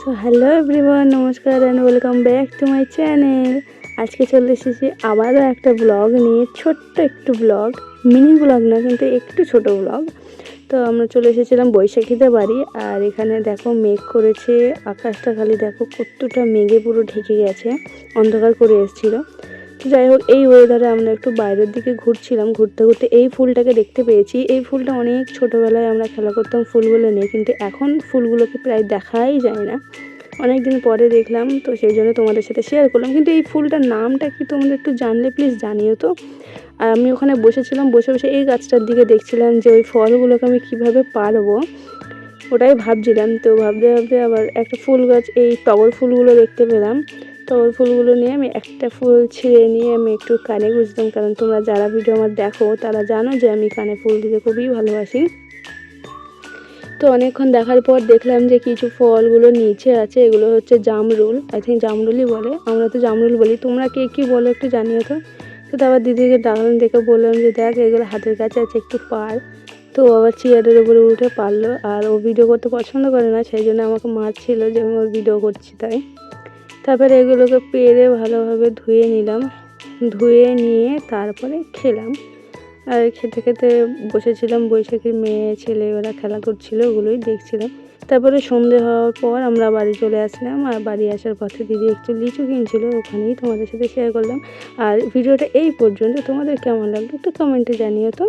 So hello everyone, নমস্কার and welcome back to my channel. আজকে চলে এসেছি আবারও একটা ব্লগ নিয়ে, ছোট্ট একটু ব্লগ, মিনি ব্লগ না কিন্তু একটু ছোট ব্লগ। তো আমরা চলে এসেছিলাম বৈশাখীতে বাড়ি। আর এখানে দেখো মেঘ করেছে, আকাশটা খালি দেখো কতটা মেঘে পুরো ঢেকে গেছে, অন্ধকার করে এসেছিলো। তো যাই হোক, এই ওয়েদারে আমরা একটু বাইরের দিকে ঘুরছিলাম, ঘুরতে ঘুরতে এই ফুলটাকে দেখতে পেয়েছি। এই ফুলটা অনেক ছোটোবেলায় আমরা খেলা করতাম ফুলগুলো নিয়ে, কিন্তু এখন ফুলগুলোকে প্রায় দেখাই যায় না। অনেক দিন পরে দেখলাম, তো সেই জন্য তোমাদের সাথে শেয়ার করলাম। কিন্তু এই ফুলটার নামটা কি তোমরা একটু জানলে প্লিজ জানিও তো। আর আমি ওখানে বসেছিলাম, বসে বসে এই গাছটার দিকে দেখছিলাম যে ওই ফলগুলোকে আমি কিভাবে পারবো, ওটাই ভাবছিলাম। তো ভাবতে ভাবতে আবার একটা ফুল গাছ, এই টগর ফুলগুলো দেখতে পেলাম। টগর ফুলগুলো নিয়ে আমি একটা ফুল ছিঁড়ে নিয়ে আমি একটু কানে গুঁজতাম, কারণ তোমরা যারা ভিডিও আমার দেখো তারা জানো যে আমি কানে ফুল দিতে খুবই ভালোবাসি। তো অনেকক্ষণ দেখার পর দেখলাম যে কিছু ফলগুলো নিচে আছে, এগুলো হচ্ছে জামরুল, আই থিঙ্ক জামরুলই বলে, আমরা তো জামরুল বলি, তোমরা কে কী বলো একটু জানিও তো। তো তারপর দিদিকে ডাকলাম, দেখে বললাম যে দেখ এগুলো হাতের কাছে আছে, একটু পার। তো আবার চেয়ারের উপরে উঠে পারলো। আর ও ভিডিও করতে পছন্দ করে না, সেই জন্য আমাকে মারছিল যে আমি ওর ভিডিও করছি তাই। তারপরে এগুলোকে পেরে ভালোভাবে ধুয়ে নিলাম, ধুয়ে নিয়ে তারপরে খেলাম। আর খেতে খেতে বসেছিলাম, বৈশাখীর মেয়ে ছেলে ওরা খেলা করছিল, ওগুলোই দেখছিলাম। তারপরে সন্ধে হওয়ার পর আমরা বাড়ি চলে আসলাম। আর বাড়ি আসার পথে দিদি একটু লিচু কিনছিল, ওখানেই তোমাদের সাথে শেয়ার করলাম। আর ভিডিওটা এই পর্যন্ত, তোমাদের কেমন লাগলো একটু কমেন্টে জানিও তো।